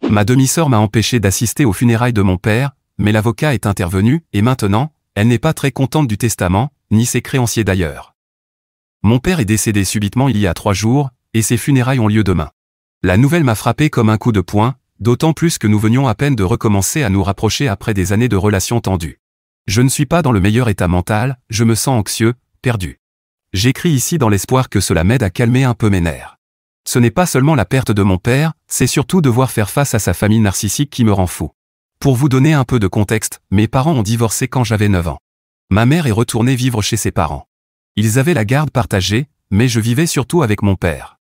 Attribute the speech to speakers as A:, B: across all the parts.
A: Ma demi-sœur m'a empêché d'assister aux funérailles de mon père, mais l'avocat est intervenu, et maintenant, elle n'est pas très contente du testament, ni ses créanciers d'ailleurs. Mon père est décédé subitement il y a 3 jours, et ses funérailles ont lieu demain. La nouvelle m'a frappé comme un coup de poing, d'autant plus que nous venions à peine de recommencer à nous rapprocher après des années de relations tendues. Je ne suis pas dans le meilleur état mental, je me sens anxieux, perdu. J'écris ici dans l'espoir que cela m'aide à calmer un peu mes nerfs. Ce n'est pas seulement la perte de mon père, c'est surtout devoir faire face à sa famille narcissique qui me rend fou. Pour vous donner un peu de contexte, mes parents ont divorcé quand j'avais 9 ans. Ma mère est retournée vivre chez ses parents. Ils avaient la garde partagée, mais je vivais surtout avec mon père.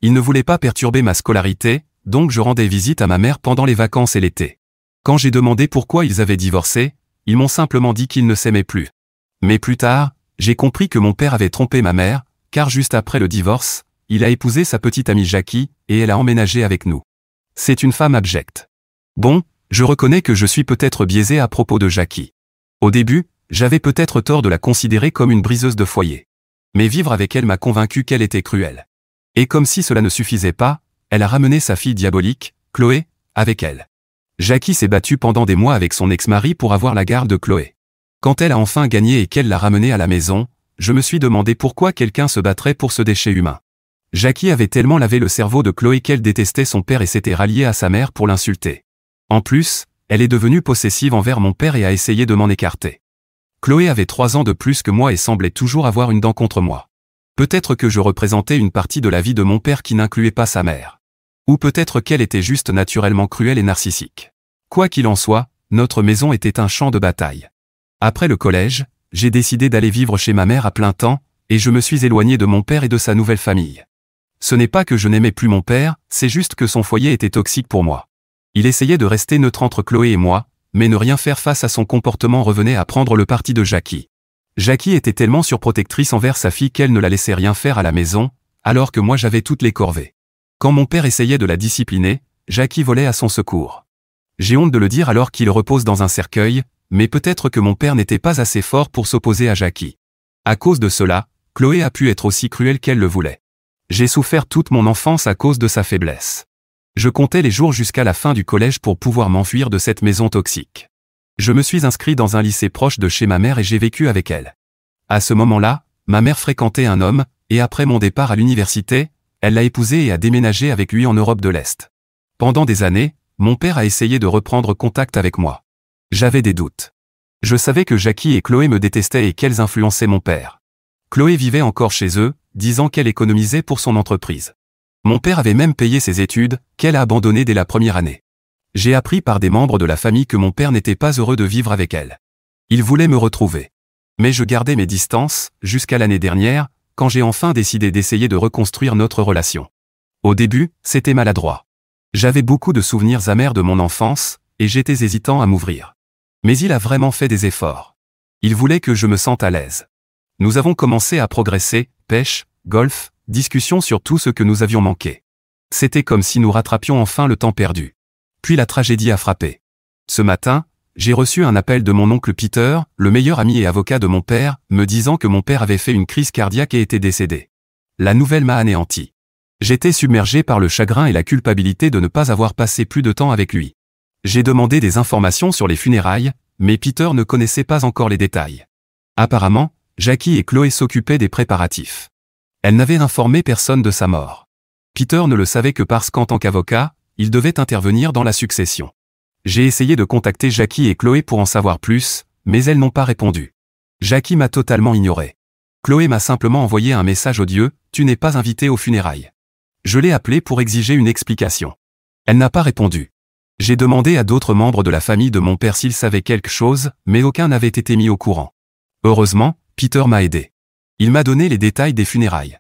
A: Il ne voulait pas perturber ma scolarité, donc je rendais visite à ma mère pendant les vacances et l'été. Quand j'ai demandé pourquoi ils avaient divorcé, ils m'ont simplement dit qu'ils ne s'aimaient plus. Mais plus tard, j'ai compris que mon père avait trompé ma mère, car juste après le divorce, il a épousé sa petite amie Jackie, et elle a emménagé avec nous. C'est une femme abjecte. Bon, je reconnais que je suis peut-être biaisé à propos de Jackie. Au début, j'avais peut-être tort de la considérer comme une briseuse de foyer. Mais vivre avec elle m'a convaincu qu'elle était cruelle. Et comme si cela ne suffisait pas, elle a ramené sa fille diabolique, Chloé, avec elle. Jackie s'est battue pendant des mois avec son ex-mari pour avoir la garde de Chloé. Quand elle a enfin gagné et qu'elle l'a ramenée à la maison, je me suis demandé pourquoi quelqu'un se battrait pour ce déchet humain. Jackie avait tellement lavé le cerveau de Chloé qu'elle détestait son père et s'était ralliée à sa mère pour l'insulter. En plus, elle est devenue possessive envers mon père et a essayé de m'en écarter. Chloé avait 3 ans de plus que moi et semblait toujours avoir une dent contre moi. Peut-être que je représentais une partie de la vie de mon père qui n'incluait pas sa mère. Ou peut-être qu'elle était juste naturellement cruelle et narcissique. Quoi qu'il en soit, notre maison était un champ de bataille. Après le collège, j'ai décidé d'aller vivre chez ma mère à plein temps, et je me suis éloigné de mon père et de sa nouvelle famille. Ce n'est pas que je n'aimais plus mon père, c'est juste que son foyer était toxique pour moi. Il essayait de rester neutre entre Chloé et moi, mais ne rien faire face à son comportement revenait à prendre le parti de Jackie. Jackie était tellement surprotectrice envers sa fille qu'elle ne la laissait rien faire à la maison, alors que moi j'avais toutes les corvées. Quand mon père essayait de la discipliner, Jackie volait à son secours. J'ai honte de le dire alors qu'il repose dans un cercueil, mais peut-être que mon père n'était pas assez fort pour s'opposer à Jackie. À cause de cela, Chloé a pu être aussi cruelle qu'elle le voulait. J'ai souffert toute mon enfance à cause de sa faiblesse. Je comptais les jours jusqu'à la fin du collège pour pouvoir m'enfuir de cette maison toxique. Je me suis inscrit dans un lycée proche de chez ma mère et j'ai vécu avec elle. À ce moment-là, ma mère fréquentait un homme, et après mon départ à l'université, elle l'a épousé et a déménagé avec lui en Europe de l'Est. Pendant des années, mon père a essayé de reprendre contact avec moi. J'avais des doutes. Je savais que Jackie et Chloé me détestaient et qu'elles influençaient mon père. Chloé vivait encore chez eux, disant qu'elle économisait pour son entreprise. Mon père avait même payé ses études, qu'elle a abandonnées dès la première année. J'ai appris par des membres de la famille que mon père n'était pas heureux de vivre avec elle. Il voulait me retrouver. Mais je gardais mes distances, jusqu'à l'année dernière, quand j'ai enfin décidé d'essayer de reconstruire notre relation. Au début, c'était maladroit. J'avais beaucoup de souvenirs amers de mon enfance, et j'étais hésitant à m'ouvrir. Mais il a vraiment fait des efforts. Il voulait que je me sente à l'aise. Nous avons commencé à progresser, pêche, golf, discussion sur tout ce que nous avions manqué. C'était comme si nous rattrapions enfin le temps perdu. Puis la tragédie a frappé. Ce matin, j'ai reçu un appel de mon oncle Peter, le meilleur ami et avocat de mon père, me disant que mon père avait fait une crise cardiaque et était décédé. La nouvelle m'a anéanti. J'étais submergé par le chagrin et la culpabilité de ne pas avoir passé plus de temps avec lui. J'ai demandé des informations sur les funérailles, mais Peter ne connaissait pas encore les détails. Apparemment, Jackie et Chloé s'occupaient des préparatifs. Elle n'avait informé personne de sa mort. Peter ne le savait que parce qu'en tant qu'avocat, il devait intervenir dans la succession. J'ai essayé de contacter Jackie et Chloé pour en savoir plus, mais elles n'ont pas répondu. Jackie m'a totalement ignoré. Chloé m'a simplement envoyé un message odieux, « Tu n'es pas invité aux funérailles ». Je l'ai appelée pour exiger une explication. Elle n'a pas répondu. J'ai demandé à d'autres membres de la famille de mon père s'ils savaient quelque chose, mais aucun n'avait été mis au courant. Heureusement, Peter m'a aidé. Il m'a donné les détails des funérailles.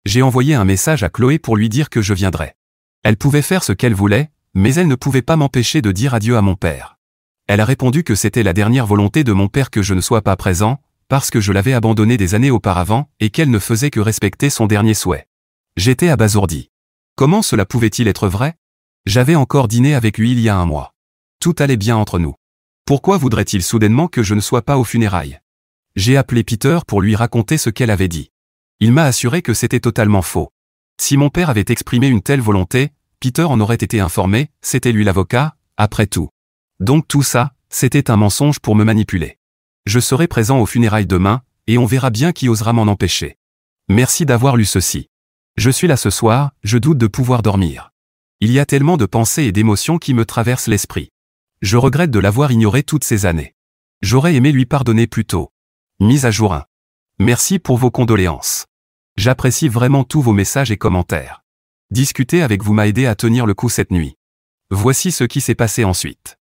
A: J'ai envoyé un message à Chloé pour lui dire que je viendrais. Elle pouvait faire ce qu'elle voulait, mais elle ne pouvait pas m'empêcher de dire adieu à mon père. Elle a répondu que c'était la dernière volonté de mon père que je ne sois pas présent, parce que je l'avais abandonné des années auparavant et qu'elle ne faisait que respecter son dernier souhait. J'étais abasourdi. Comment cela pouvait-il être vrai? J'avais encore dîné avec lui il y a 1 mois. Tout allait bien entre nous. Pourquoi voudrait-il soudainement que je ne sois pas aux funérailles? J'ai appelé Peter pour lui raconter ce qu'elle avait dit. Il m'a assuré que c'était totalement faux. Si mon père avait exprimé une telle volonté, Peter en aurait été informé, c'était lui l'avocat, après tout. Donc tout ça, c'était un mensonge pour me manipuler. Je serai présent aux funérailles demain, et on verra bien qui osera m'en empêcher. Merci d'avoir lu ceci. Je suis là ce soir, je doute de pouvoir dormir. Il y a tellement de pensées et d'émotions qui me traversent l'esprit. Je regrette de l'avoir ignoré toutes ces années. J'aurais aimé lui pardonner plus tôt. Mise à jour 1. Merci pour vos condoléances. J'apprécie vraiment tous vos messages et commentaires. Discuter avec vous m'a aidé à tenir le coup cette nuit. Voici ce qui s'est passé ensuite.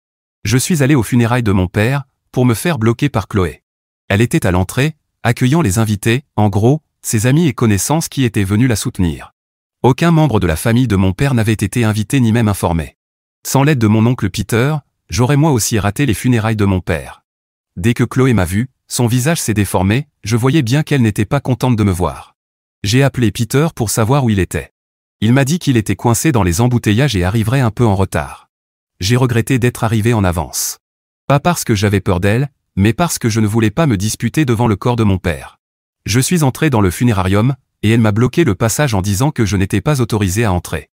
A: Je suis allé aux funérailles de mon père, pour me faire bloquer par Chloé. Elle était à l'entrée, accueillant les invités, en gros, ses amis et connaissances qui étaient venus la soutenir. Aucun membre de la famille de mon père n'avait été invité ni même informé. Sans l'aide de mon oncle Peter, j'aurais moi aussi raté les funérailles de mon père. Dès que Chloé m'a vu, son visage s'est déformé, je voyais bien qu'elle n'était pas contente de me voir. J'ai appelé Peter pour savoir où il était. Il m'a dit qu'il était coincé dans les embouteillages et arriverait un peu en retard. J'ai regretté d'être arrivé en avance. Pas parce que j'avais peur d'elle, mais parce que je ne voulais pas me disputer devant le corps de mon père. Je suis entré dans le funérarium, et elle m'a bloqué le passage en disant que je n'étais pas autorisé à entrer.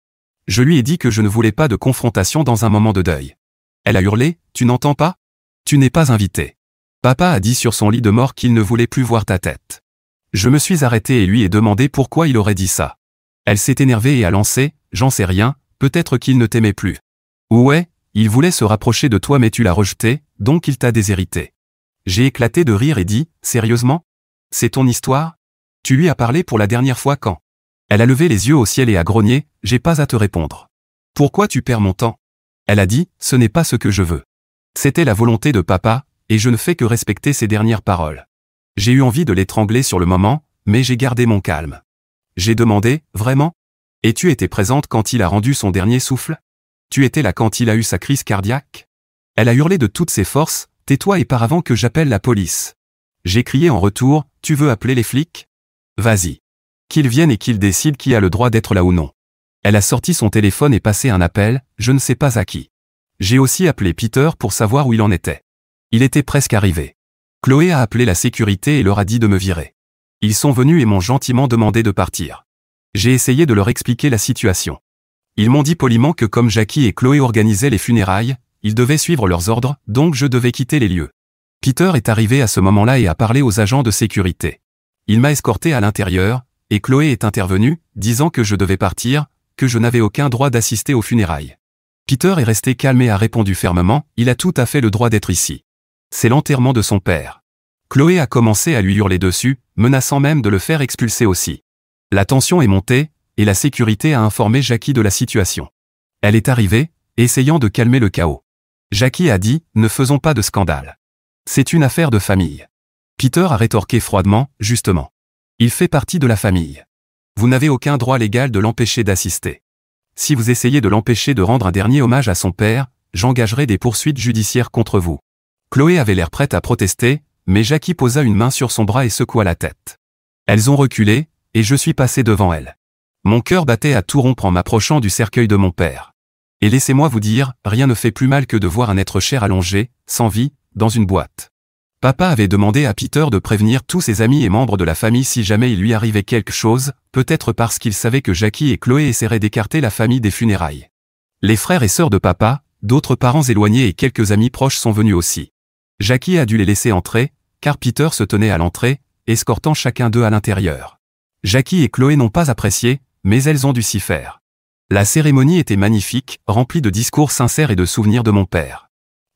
A: Je lui ai dit que je ne voulais pas de confrontation dans un moment de deuil. Elle a hurlé, « Tu n'entends pas? Tu n'es pas invité. » Papa a dit sur son lit de mort qu'il ne voulait plus voir ta tête. Je me suis arrêté et lui ai demandé pourquoi il aurait dit ça. Elle s'est énervée et a lancé, « J'en sais rien, peut-être qu'il ne t'aimait plus. » Ouais, il voulait se rapprocher de toi mais tu l'as rejeté, donc il t'a déshérité. J'ai éclaté de rire et dit, « Sérieusement? C'est ton histoire? Tu lui as parlé pour la dernière fois quand? » Elle a levé les yeux au ciel et a grogné, « J'ai pas à te répondre. Pourquoi tu perds mon temps? » Elle a dit, « Ce n'est pas ce que je veux. » C'était la volonté de papa, et je ne fais que respecter ses dernières paroles. J'ai eu envie de l'étrangler sur le moment, mais j'ai gardé mon calme. J'ai demandé, « Vraiment? Et tu étais présente quand il a rendu son dernier souffle? Tu étais là quand il a eu sa crise cardiaque? » Elle a hurlé de toutes ses forces, « Tais-toi et pars avant que j'appelle la police. » J'ai crié en retour, « Tu veux appeler les flics? Vas-y. Qu'ils viennent et qu'ils décident qui a le droit d'être là ou non. » Elle a sorti son téléphone et passé un appel, je ne sais pas à qui. J'ai aussi appelé Peter pour savoir où il en était. Il était presque arrivé. Chloé a appelé la sécurité et leur a dit de me virer. Ils sont venus et m'ont gentiment demandé de partir. J'ai essayé de leur expliquer la situation. Ils m'ont dit poliment que comme Jackie et Chloé organisaient les funérailles, ils devaient suivre leurs ordres, donc je devais quitter les lieux. Peter est arrivé à ce moment-là et a parlé aux agents de sécurité. Il m'a escorté à l'intérieur, et Chloé est intervenue, disant que je devais partir, que je n'avais aucun droit d'assister aux funérailles. Peter est resté calme et a répondu fermement, « Il a tout à fait le droit d'être ici. C'est l'enterrement de son père. » Chloé a commencé à lui hurler dessus, menaçant même de le faire expulser aussi. La tension est montée, et la sécurité a informé Jackie de la situation. Elle est arrivée, essayant de calmer le chaos. Jackie a dit, « Ne faisons pas de scandale. C'est une affaire de famille. » Peter a rétorqué froidement, « Justement. Il fait partie de la famille. Vous n'avez aucun droit légal de l'empêcher d'assister. Si vous essayez de l'empêcher de rendre un dernier hommage à son père, j'engagerai des poursuites judiciaires contre vous. » Chloé avait l'air prête à protester, mais Jackie posa une main sur son bras et secoua la tête. Elles ont reculé, et je suis passé devant elles. Mon cœur battait à tout rompre en m'approchant du cercueil de mon père. Et laissez-moi vous dire, rien ne fait plus mal que de voir un être cher allongé, sans vie, dans une boîte. Papa avait demandé à Peter de prévenir tous ses amis et membres de la famille si jamais il lui arrivait quelque chose, peut-être parce qu'il savait que Jackie et Chloé essaieraient d'écarter la famille des funérailles. Les frères et sœurs de papa, d'autres parents éloignés et quelques amis proches sont venus aussi. Jackie a dû les laisser entrer, car Peter se tenait à l'entrée, escortant chacun d'eux à l'intérieur. Jackie et Chloé n'ont pas apprécié, mais elles ont dû s'y faire. La cérémonie était magnifique, remplie de discours sincères et de souvenirs de mon père.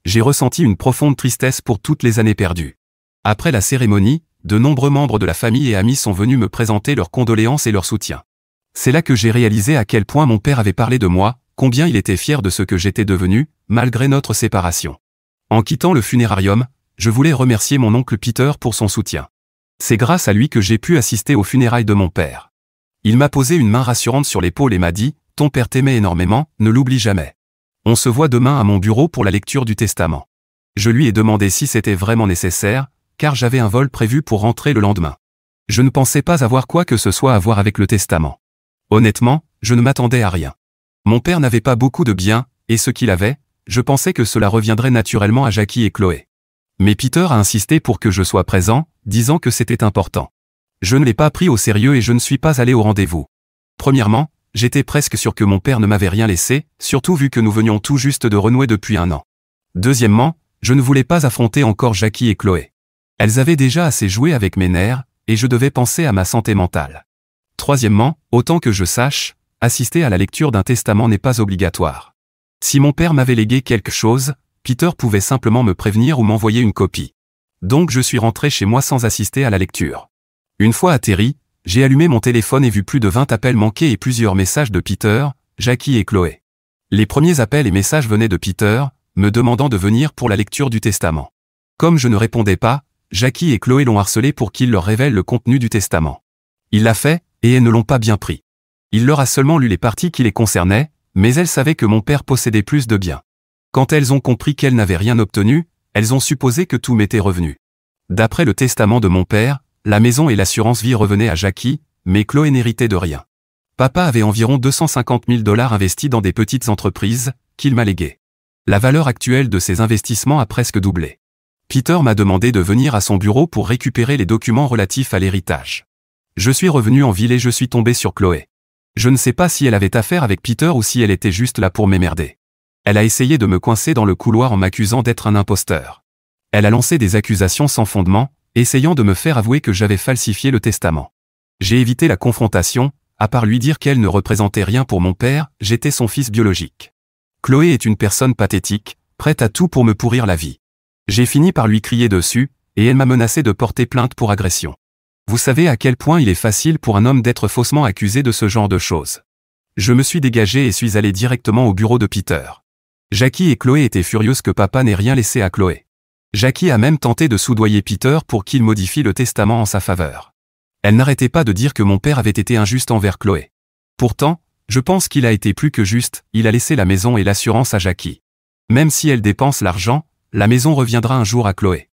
A: J'ai ressenti une profonde tristesse pour toutes les années perdues. Après la cérémonie, de nombreux membres de la famille et amis sont venus me présenter leurs condoléances et leur soutien. C'est là que j'ai réalisé à quel point mon père avait parlé de moi, combien il était fier de ce que j'étais devenu, malgré notre séparation. En quittant le funérarium, je voulais remercier mon oncle Peter pour son soutien. C'est grâce à lui que j'ai pu assister aux funérailles de mon père. Il m'a posé une main rassurante sur l'épaule et m'a dit, « Ton père t'aimait énormément, ne l'oublie jamais. On se voit demain à mon bureau pour la lecture du testament. » Je lui ai demandé si c'était vraiment nécessaire, car j'avais un vol prévu pour rentrer le lendemain. Je ne pensais pas avoir quoi que ce soit à voir avec le testament. Honnêtement, je ne m'attendais à rien. Mon père n'avait pas beaucoup de biens, et ce qu'il avait, je pensais que cela reviendrait naturellement à Jackie et Chloé. Mais Peter a insisté pour que je sois présent, disant que c'était important. Je ne l'ai pas pris au sérieux et je ne suis pas allé au rendez-vous. Premièrement, j'étais presque sûr que mon père ne m'avait rien laissé, surtout vu que nous venions tout juste de renouer depuis 1 an. Deuxièmement, je ne voulais pas affronter encore Jackie et Chloé. Elles avaient déjà assez joué avec mes nerfs, et je devais penser à ma santé mentale. Troisièmement, autant que je sache, assister à la lecture d'un testament n'est pas obligatoire. Si mon père m'avait légué quelque chose, Peter pouvait simplement me prévenir ou m'envoyer une copie. Donc je suis rentré chez moi sans assister à la lecture. Une fois atterri, j'ai allumé mon téléphone et vu plus de 20 appels manqués et plusieurs messages de Peter, Jackie et Chloé. Les premiers appels et messages venaient de Peter, me demandant de venir pour la lecture du testament. Comme je ne répondais pas, Jackie et Chloé l'ont harcelé pour qu'il leur révèle le contenu du testament. Il l'a fait, et elles ne l'ont pas bien pris. Il leur a seulement lu les parties qui les concernaient, mais elles savaient que mon père possédait plus de biens. Quand elles ont compris qu'elles n'avaient rien obtenu, elles ont supposé que tout m'était revenu. D'après le testament de mon père, la maison et l'assurance vie revenaient à Jackie, mais Chloé n'héritait de rien. Papa avait environ 250 000 $ investis dans des petites entreprises, qu'il m'a léguées. La valeur actuelle de ces investissements a presque doublé. Peter m'a demandé de venir à son bureau pour récupérer les documents relatifs à l'héritage. Je suis revenu en ville et je suis tombé sur Chloé. Je ne sais pas si elle avait affaire avec Peter ou si elle était juste là pour m'emmerder. Elle a essayé de me coincer dans le couloir en m'accusant d'être un imposteur. Elle a lancé des accusations sans fondement, essayant de me faire avouer que j'avais falsifié le testament. J'ai évité la confrontation, à part lui dire qu'elle ne représentait rien pour mon père, j'étais son fils biologique. Chloé est une personne pathétique, prête à tout pour me pourrir la vie. J'ai fini par lui crier dessus, et elle m'a menacé de porter plainte pour agression. Vous savez à quel point il est facile pour un homme d'être faussement accusé de ce genre de choses. Je me suis dégagé et suis allé directement au bureau de Peter. Jackie et Chloé étaient furieuses que papa n'ait rien laissé à Chloé. Jackie a même tenté de soudoyer Peter pour qu'il modifie le testament en sa faveur. Elle n'arrêtait pas de dire que mon père avait été injuste envers Chloé. Pourtant, je pense qu'il a été plus que juste, il a laissé la maison et l'assurance à Jackie. Même si elle dépense l'argent, la maison reviendra un jour à Chloé.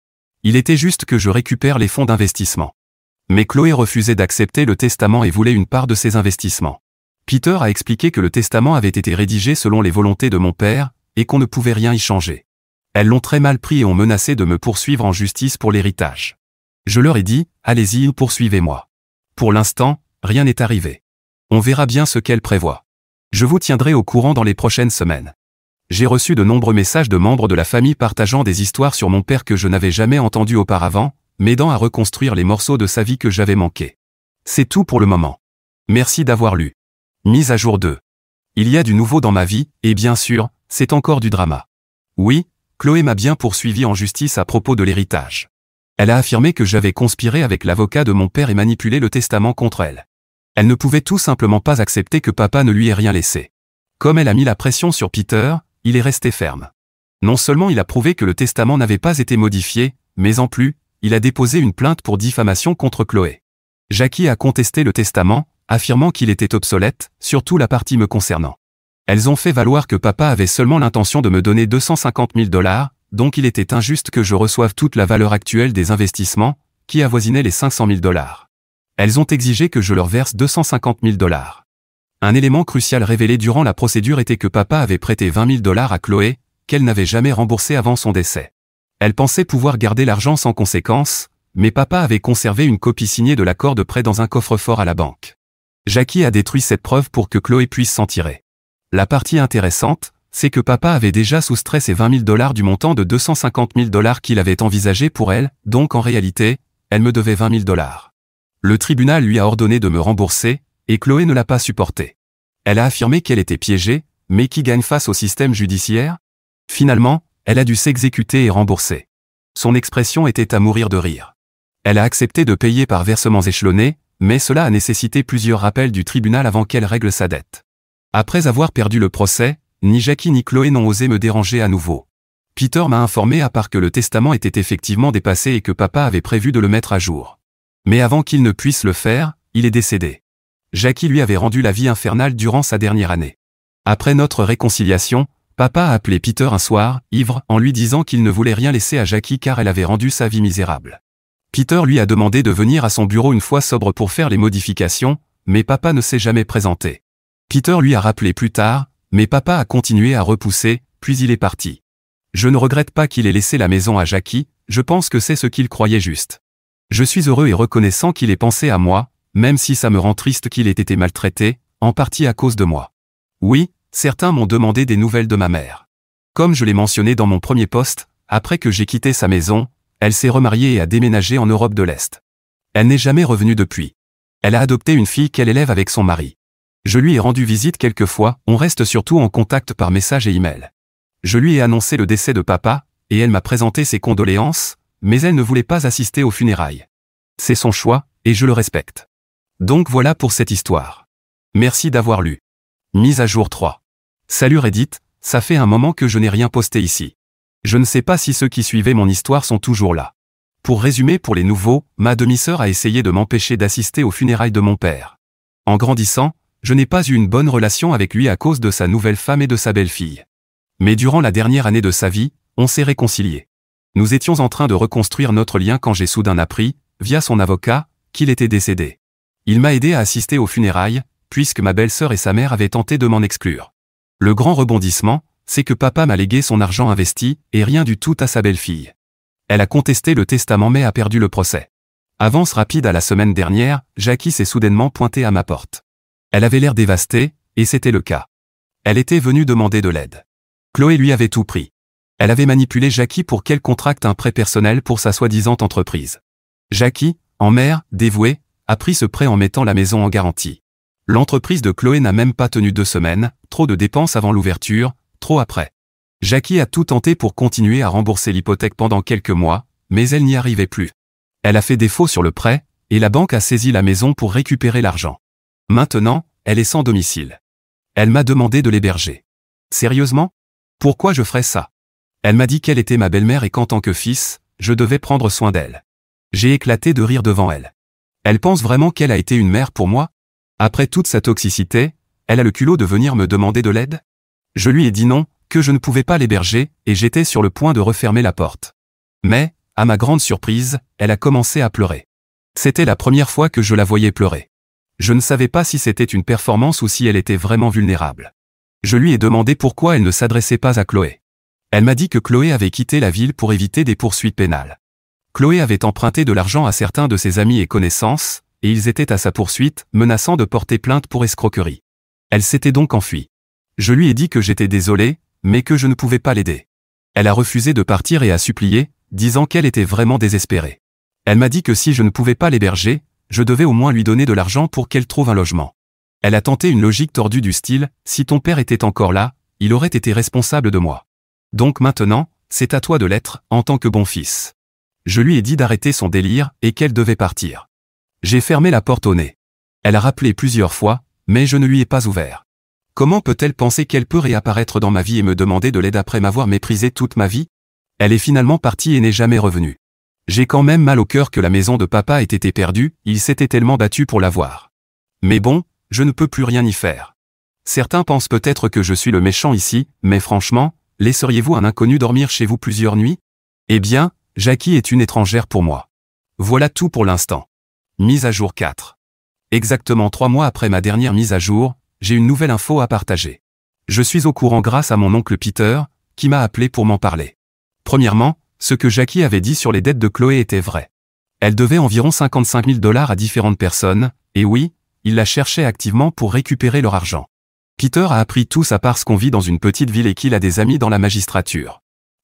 A: Il était juste que je récupère les fonds d'investissement. Mais Chloé refusait d'accepter le testament et voulait une part de ses investissements. Peter a expliqué que le testament avait été rédigé selon les volontés de mon père, et qu'on ne pouvait rien y changer. Elles l'ont très mal pris et ont menacé de me poursuivre en justice pour l'héritage. Je leur ai dit, allez-y, poursuivez-moi. Pour l'instant, rien n'est arrivé. On verra bien ce qu'elles prévoient. Je vous tiendrai au courant dans les prochaines semaines. J'ai reçu de nombreux messages de membres de la famille partageant des histoires sur mon père que je n'avais jamais entendues auparavant, m'aidant à reconstruire les morceaux de sa vie que j'avais manqués. C'est tout pour le moment. Merci d'avoir lu. Mise à jour 2. Il y a du nouveau dans ma vie, et bien sûr, c'est encore du drama. Oui, Chloé m'a bien poursuivi en justice à propos de l'héritage. Elle a affirmé que j'avais conspiré avec l'avocat de mon père et manipulé le testament contre elle. Elle ne pouvait tout simplement pas accepter que papa ne lui ait rien laissé. Comme elle a mis la pression sur Peter, il est resté ferme. Non seulement il a prouvé que le testament n'avait pas été modifié, mais en plus, il a déposé une plainte pour diffamation contre Chloé. Jackie a contesté le testament, affirmant qu'il était obsolète, surtout la partie me concernant. Elles ont fait valoir que papa avait seulement l'intention de me donner 250 000 $, donc il était injuste que je reçoive toute la valeur actuelle des investissements, qui avoisinait les 500 000 $. Elles ont exigé que je leur verse 250 000 $. Un élément crucial révélé durant la procédure était que papa avait prêté 20 000 $ à Chloé, qu'elle n'avait jamais remboursé avant son décès. Elle pensait pouvoir garder l'argent sans conséquence, mais papa avait conservé une copie signée de l'accord de prêt dans un coffre-fort à la banque. Jackie a détruit cette preuve pour que Chloé puisse s'en tirer. La partie intéressante, c'est que papa avait déjà soustrait ses 20 000 $ du montant de 250 000 $ qu'il avait envisagé pour elle, donc en réalité, elle me devait 20 000 $. Le tribunal lui a ordonné de me rembourser, et Chloé ne l'a pas supporté. Elle a affirmé qu'elle était piégée, mais qui gagne face au système judiciaire? Finalement, elle a dû s'exécuter et rembourser. Son expression était à mourir de rire. Elle a accepté de payer par versements échelonnés, mais cela a nécessité plusieurs rappels du tribunal avant qu'elle règle sa dette. Après avoir perdu le procès, ni Jackie ni Chloé n'ont osé me déranger à nouveau. Peter m'a informé à part que le testament était effectivement dépassé et que papa avait prévu de le mettre à jour. Mais avant qu'il ne puisse le faire, il est décédé. Jackie lui avait rendu la vie infernale durant sa dernière année. Après notre réconciliation, papa a appelé Peter un soir, ivre, en lui disant qu'il ne voulait rien laisser à Jackie car elle avait rendu sa vie misérable. Peter lui a demandé de venir à son bureau une fois sobre pour faire les modifications, mais papa ne s'est jamais présenté. Peter lui a rappelé plus tard, mais papa a continué à repousser, puis il est parti. Je ne regrette pas qu'il ait laissé la maison à Jackie, je pense que c'est ce qu'il croyait juste. Je suis heureux et reconnaissant qu'il ait pensé à moi, même si ça me rend triste qu'il ait été maltraité, en partie à cause de moi. Oui, certains m'ont demandé des nouvelles de ma mère. Comme je l'ai mentionné dans mon premier post, après que j'ai quitté sa maison, elle s'est remariée et a déménagé en Europe de l'Est. Elle n'est jamais revenue depuis. Elle a adopté une fille qu'elle élève avec son mari. Je lui ai rendu visite quelques fois, on reste surtout en contact par message et email. Je lui ai annoncé le décès de papa, et elle m'a présenté ses condoléances, mais elle ne voulait pas assister aux funérailles. C'est son choix, et je le respecte. Donc voilà pour cette histoire. Merci d'avoir lu. Mise à jour 3. Salut Reddit, ça fait un moment que je n'ai rien posté ici. Je ne sais pas si ceux qui suivaient mon histoire sont toujours là. Pour résumer pour les nouveaux, ma demi-sœur a essayé de m'empêcher d'assister aux funérailles de mon père. En grandissant, je n'ai pas eu une bonne relation avec lui à cause de sa nouvelle femme et de sa belle-fille. Mais durant la dernière année de sa vie, on s'est réconciliés. Nous étions en train de reconstruire notre lien quand j'ai soudain appris, via son avocat, qu'il était décédé. Il m'a aidé à assister aux funérailles, puisque ma belle-sœur et sa mère avaient tenté de m'en exclure. Le grand rebondissement, c'est que papa m'a légué son argent investi, et rien du tout à sa belle-fille. Elle a contesté le testament mais a perdu le procès. Avance rapide à la semaine dernière, Jackie s'est soudainement pointée à ma porte. Elle avait l'air dévastée, et c'était le cas. Elle était venue demander de l'aide. Chloé lui avait tout pris. Elle avait manipulé Jackie pour qu'elle contracte un prêt personnel pour sa soi-disant entreprise. Jackie, en mère, dévouée, a pris ce prêt en mettant la maison en garantie. L'entreprise de Chloé n'a même pas tenu 2 semaines, trop de dépenses avant l'ouverture, trop après. Jackie a tout tenté pour continuer à rembourser l'hypothèque pendant quelques mois, mais elle n'y arrivait plus. Elle a fait défaut sur le prêt, et la banque a saisi la maison pour récupérer l'argent. Maintenant, elle est sans domicile. Elle m'a demandé de l'héberger. Sérieusement? Pourquoi je ferais ça? Elle m'a dit qu'elle était ma belle-mère et qu'en tant que fils, je devais prendre soin d'elle. J'ai éclaté de rire devant elle. Elle pense vraiment qu'elle a été une mère pour moi? Après toute sa toxicité, elle a le culot de venir me demander de l'aide? Je lui ai dit non, que je ne pouvais pas l'héberger, et j'étais sur le point de refermer la porte. Mais, à ma grande surprise, elle a commencé à pleurer. C'était la première fois que je la voyais pleurer. Je ne savais pas si c'était une performance ou si elle était vraiment vulnérable. Je lui ai demandé pourquoi elle ne s'adressait pas à Chloé. Elle m'a dit que Chloé avait quitté la ville pour éviter des poursuites pénales. Chloé avait emprunté de l'argent à certains de ses amis et connaissances, et ils étaient à sa poursuite, menaçant de porter plainte pour escroquerie. Elle s'était donc enfuie. Je lui ai dit que j'étais désolé, mais que je ne pouvais pas l'aider. Elle a refusé de partir et a supplié, disant qu'elle était vraiment désespérée. Elle m'a dit que si je ne pouvais pas l'héberger, je devais au moins lui donner de l'argent pour qu'elle trouve un logement. Elle a tenté une logique tordue du style, si ton père était encore là, il aurait été responsable de moi. Donc maintenant, c'est à toi de l'être, en tant que bon fils. Je lui ai dit d'arrêter son délire et qu'elle devait partir. J'ai fermé la porte au nez. Elle a rappelé plusieurs fois, mais je ne lui ai pas ouvert. Comment peut-elle penser qu'elle peut réapparaître dans ma vie et me demander de l'aide après m'avoir méprisé toute ma vie? Elle est finalement partie et n'est jamais revenue. J'ai quand même mal au cœur que la maison de papa ait été perdue, il s'était tellement battu pour l'avoir. Mais bon, je ne peux plus rien y faire. Certains pensent peut-être que je suis le méchant ici, mais franchement, laisseriez-vous un inconnu dormir chez vous plusieurs nuits? Eh bien, Jackie est une étrangère pour moi. Voilà tout pour l'instant. Mise à jour 4. Exactement 3 mois après ma dernière mise à jour, j'ai une nouvelle info à partager. Je suis au courant grâce à mon oncle Peter, qui m'a appelé pour m'en parler. Premièrement, ce que Jackie avait dit sur les dettes de Chloé était vrai. Elle devait environ 55 000 $ à différentes personnes, et oui, il la cherchait activement pour récupérer leur argent. Peter a appris tout ça parce qu'on vit dans une petite ville et qu'il a des amis dans la magistrature.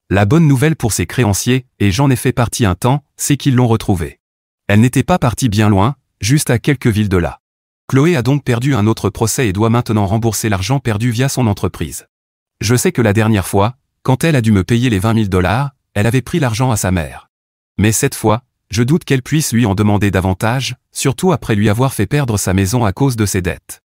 A: La bonne nouvelle pour ses créanciers, et j'en ai fait partie un temps, c'est qu'ils l'ont retrouvée. Elle n'était pas partie bien loin, juste à quelques villes de là. Chloé a donc perdu un autre procès et doit maintenant rembourser l'argent perdu via son entreprise. Je sais que la dernière fois, quand elle a dû me payer les 20 000 $, elle avait pris l'argent à sa mère. Mais cette fois, je doute qu'elle puisse lui en demander davantage, surtout après lui avoir fait perdre sa maison à cause de ses dettes.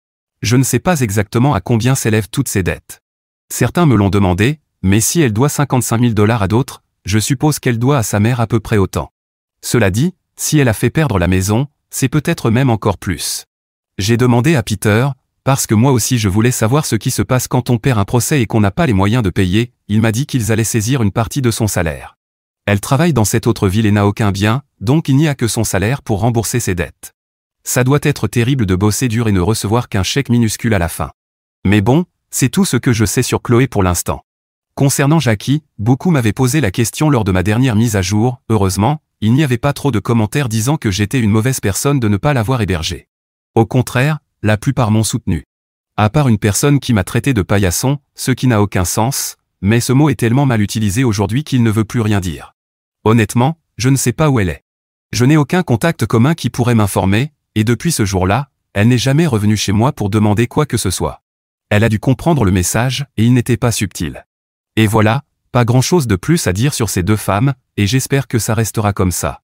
A: Je ne sais pas exactement à combien s'élèvent toutes ces dettes. Certains me l'ont demandé, mais si elle doit 55 000 $ à d'autres, je suppose qu'elle doit à sa mère à peu près autant. Cela dit, si elle a fait perdre la maison, c'est peut-être même encore plus. J'ai demandé à Peter, parce que moi aussi je voulais savoir ce qui se passe quand on perd un procès et qu'on n'a pas les moyens de payer, il m'a dit qu'ils allaient saisir une partie de son salaire. Elle travaille dans cette autre ville et n'a aucun bien, donc il n'y a que son salaire pour rembourser ses dettes. Ça doit être terrible de bosser dur et ne recevoir qu'un chèque minuscule à la fin. Mais bon, c'est tout ce que je sais sur Chloé pour l'instant. Concernant Jackie, beaucoup m'avaient posé la question lors de ma dernière mise à jour, heureusement, il n'y avait pas trop de commentaires disant que j'étais une mauvaise personne de ne pas l'avoir hébergée. Au contraire, la plupart m'ont soutenu. À part une personne qui m'a traité de paillasson, ce qui n'a aucun sens, mais ce mot est tellement mal utilisé aujourd'hui qu'il ne veut plus rien dire. Honnêtement, je ne sais pas où elle est. Je n'ai aucun contact commun qui pourrait m'informer, et depuis ce jour-là, elle n'est jamais revenue chez moi pour demander quoi que ce soit. Elle a dû comprendre le message, et il n'était pas subtil. Et voilà, pas grand-chose de plus à dire sur ces deux femmes, et j'espère que ça restera comme ça.